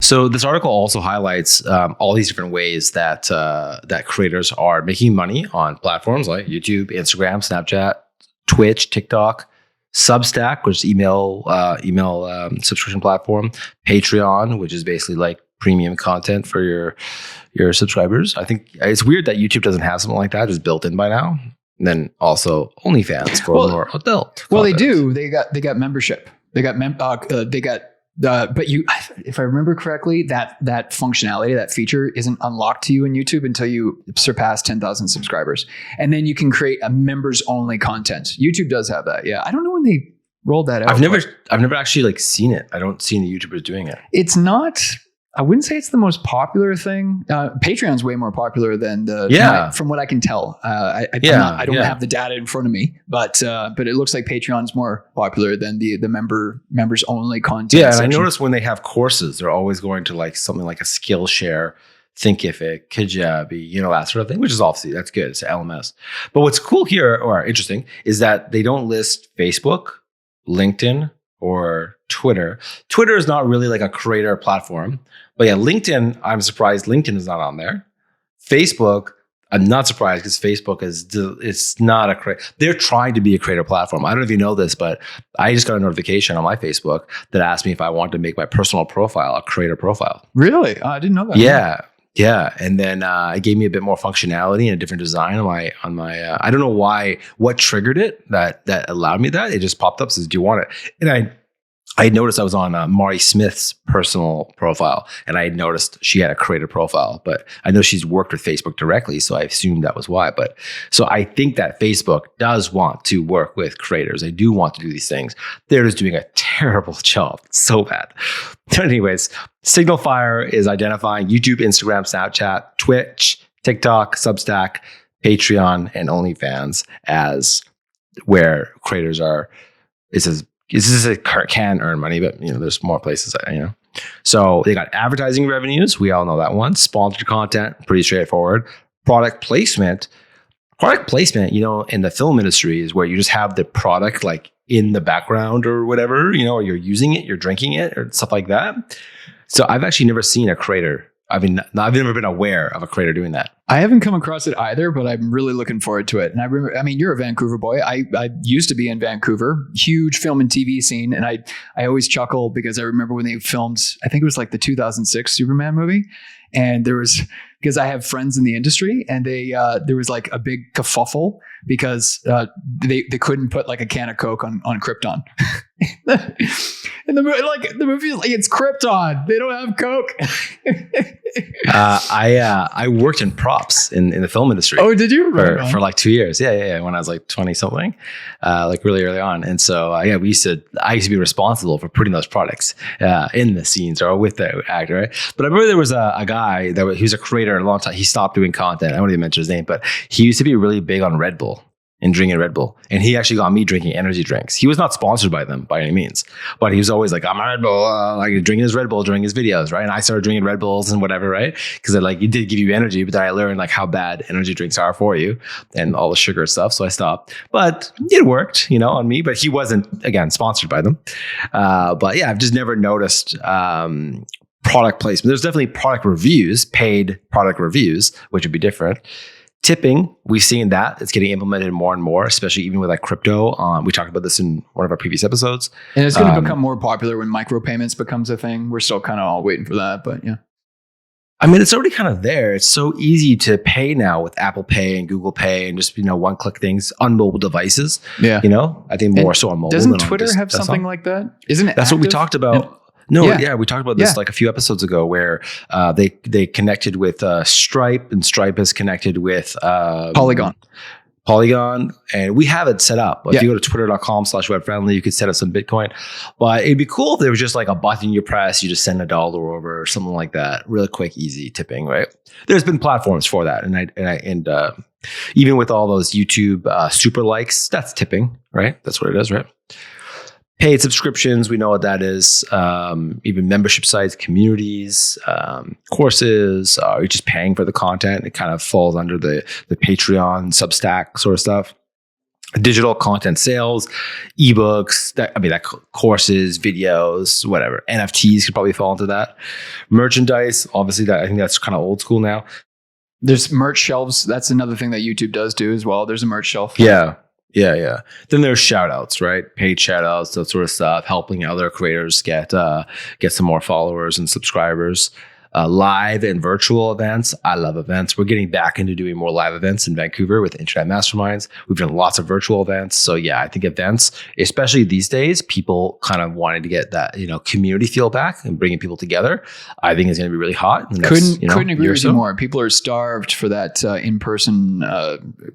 So this article also highlights all these different ways that that creators are making money on platforms like YouTube, Instagram, Snapchat, Twitch, TikTok, Substack, which is email subscription platform, Patreon, which is basically like premium content for your subscribers. I think it's weird that YouTube doesn't have something like that just built in by now. And then also OnlyFans for more adult. Well, content. they do. They got membership. They got but if I remember correctly, that functionality, that feature isn't unlocked to you in YouTube until you surpass 10,000 subscribers. And then you can create a members only content. YouTube does have that. Yeah. I don't know when they rolled that out. I've never actually like seen it. I don't see any YouTubers doing it. It's not, I wouldn't say it's the most popular thing. Patreon's way more popular than from what I can tell. I don't have the data in front of me, but it looks like Patreon's more popular than the members only content. Yeah, section. and I noticed when they have courses, they're always going to like something like a Skillshare, Thinkific, Kajabi, that sort of thing, which is obviously that's good. It's LMS. But what's cool here or interesting is that they don't list Facebook, LinkedIn, or Twitter. Twitter is not really like a creator platform. But yeah, LinkedIn, I'm surprised LinkedIn is not on there. Facebook, I'm not surprised because Facebook it's not a they're trying to be a creator platform. I don't know if you know this, but I just got a notification on my Facebook that asked me if I wanted to make my personal profile a creator profile. Really? I didn't know that. Yeah. And then it gave me a bit more functionality and a different design on my I don't know what triggered it that allowed me that. It just popped up, says, do you want it? And I noticed I was on Mari Smith's personal profile, and I had noticed she had a creator profile, but I know she's worked with Facebook directly, so I assumed that was why. But so I think that Facebook does want to work with creators. They do want to do these things. They're just doing a terrible job. It's so bad. But anyways, Signal Fire is identifying YouTube, Instagram, Snapchat, Twitch, TikTok, Substack, Patreon, and OnlyFans as where creators are. It says can earn money, but there's more places that. So they got advertising revenues. We all know that one. Sponsored content, pretty straightforward. Product placement, in the film industry is where you just have the product like in the background or whatever, or you're using it, you're drinking it or stuff like that. So I've actually never seen a creator. I've never been aware of a creator doing that. I haven't come across it either, but I'm really looking forward to it. And I remember, you're a Vancouver boy. I used to be in Vancouver, huge film and TV scene. And I always chuckle because I remember when they filmed, I think it was like the 2006 Superman movie. And because I have friends in the industry, and there was like a big kerfuffle because they couldn't put like a can of Coke on Krypton. And the movie is like, it's Krypton. They don't have Coke. I worked in props in the film industry. Oh, did you? For like 2 years. Yeah. When I was like 20 something, like really early on. And so I used to be responsible for putting those products in the scenes or with the actor. Right? But I remember there was a guy he was a creator a long time. He stopped doing content. I won't even mention his name, but he used to be really big on Red Bull and drinking Red Bull. And he actually got me drinking energy drinks. He was not sponsored by them by any means, but he was always like, I'm a Red Bull, like drinking his Red Bull during his videos, right? And I started drinking Red Bulls and whatever, right? Because it did give you energy, but then I learned like how bad energy drinks are for you and all the sugar stuff. So I stopped, but it worked, on me, but he wasn't, again, sponsored by them. But yeah, I've just never noticed product placement. There's definitely product reviews, paid product reviews, which would be different. Tipping, we've seen that it's getting implemented more and more, especially even with like crypto. We talked about this in one of our previous episodes. And it's going to become more popular when micropayments becomes a thing. We're still kind of all waiting for that, but yeah. It's already kind of there. It's so easy to pay now with Apple Pay and Google Pay and just, one-click things on mobile devices. Yeah. I think more so on mobile. Doesn't Twitter have something like that? Isn't it? That's active? What we talked about. And, no, yeah, we talked about this like a few episodes ago where they connected with Stripe, and Stripe is connected with Polygon, and we have it set up. If you go to twitter.com/webfriendly, you could set up some Bitcoin. But it'd be cool if there was just like a button you press, you just send $1 over or something like that. Really quick, easy tipping, right? There's been platforms for that, and even with all those YouTube super likes, that's tipping, right? That's what it is, right? Paid subscriptions, we know what that is. Even membership sites, communities, courses, you're just paying for the content. It kind of falls under the Patreon, Substack sort of stuff. digital content sales, ebooks, courses, videos, whatever. NFTs could probably fall into that. Merchandise, obviously, that I think that's kind of old school now. There's merch shelves. That's another thing that YouTube does do as well. There's a merch shelf. Yeah. Then there's shout outs, right? Paid shout outs, that sort of stuff, helping other creators get some more followers and subscribers. Live and virtual events. I love events. We're getting back into doing more live events in Vancouver with Internet Masterminds. We've done lots of virtual events. So yeah, I think events, especially these days, people kind of wanting to get that, community feel back and bringing people together. I think is going to be really hot. Couldn't agree with you more. People are starved for that in-person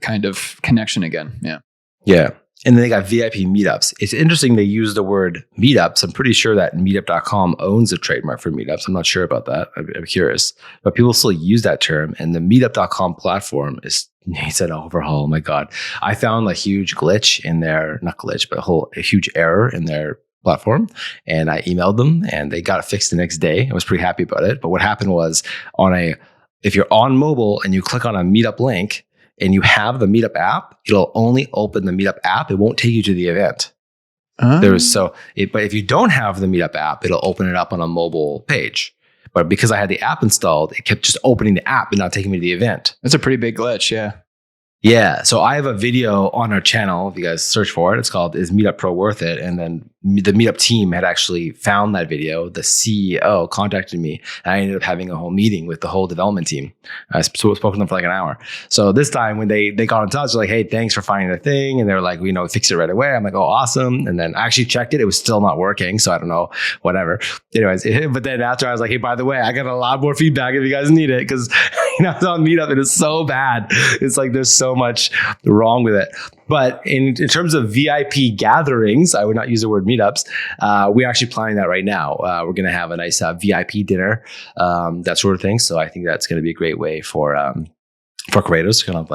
kind of connection again. Yeah. Yeah. And then they got VIP meetups. It's interesting they use the word meetups. I'm pretty sure that meetup.com owns a trademark for meetups. I'm not sure about that. I'm curious. But people still use that term. And the meetup.com platform needs an overhaul. Oh my God. I found a huge glitch in their, not glitch, but a huge error in their platform. And I emailed them and they got it fixed the next day. I was pretty happy about it. But what happened was if you're on mobile and you click on a meetup link, and you have the Meetup app, it'll only open the Meetup app. It won't take you to the event. But if you don't have the Meetup app, it'll open it up on a mobile page. But because I had the app installed, it kept just opening the app and not taking me to the event. That's a pretty big glitch, yeah. Yeah. So I have a video on our channel. If you guys search for it, it's called "Is Meetup Pro Worth It?" And then the Meetup team had actually found that video. The CEO contacted me and I ended up having a whole meeting with the whole development team. I spoke to them for an hour. So this time when they got in touch, they're like, "Hey, thanks for finding the thing." And they're like, fix it right away. I'm like, "Oh, awesome." And then I actually checked it. It was still not working. So I don't know, whatever. Anyways, but then after I was like, "Hey, by the way, I got a lot more feedback if you guys need it." Because I was on Meetup and it's so bad. It's like there's so much wrong with it. But in terms of VIP gatherings, I would not use the word meetups. We're actually planning that right now. We're going to have a nice VIP dinner, that sort of thing. So I think that's going to be a great way for creators. Kind of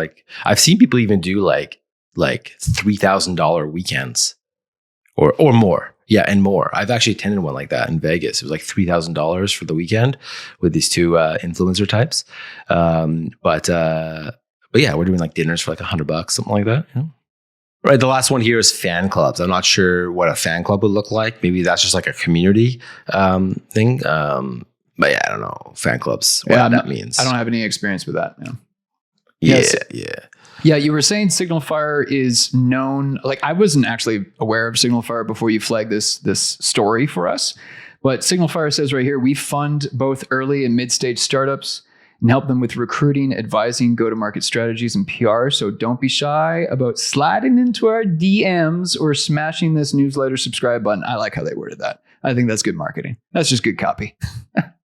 I've seen people even do like $3,000 weekends or more. Yeah, and more. I've actually attended one like that in Vegas. It was like $3,000 for the weekend with these two influencer types. But yeah, we're doing dinners for $100, something like that. Yeah. Right. The last one here is fan clubs. I'm not sure what a fan club would look like. Maybe that's just a community thing. But yeah, I don't know. Fan clubs, what that means. I don't have any experience with that. Yeah. Yeah, you were saying Signal Fire is known. I wasn't actually aware of Signal Fire before you flagged this story for us. But Signal Fire says right here, we fund both early and mid-stage startups and help them with recruiting, advising, go-to-market strategies, and PR. So don't be shy about sliding into our DMs or smashing this newsletter subscribe button. I like how they worded that. I think that's good marketing. That's just good copy.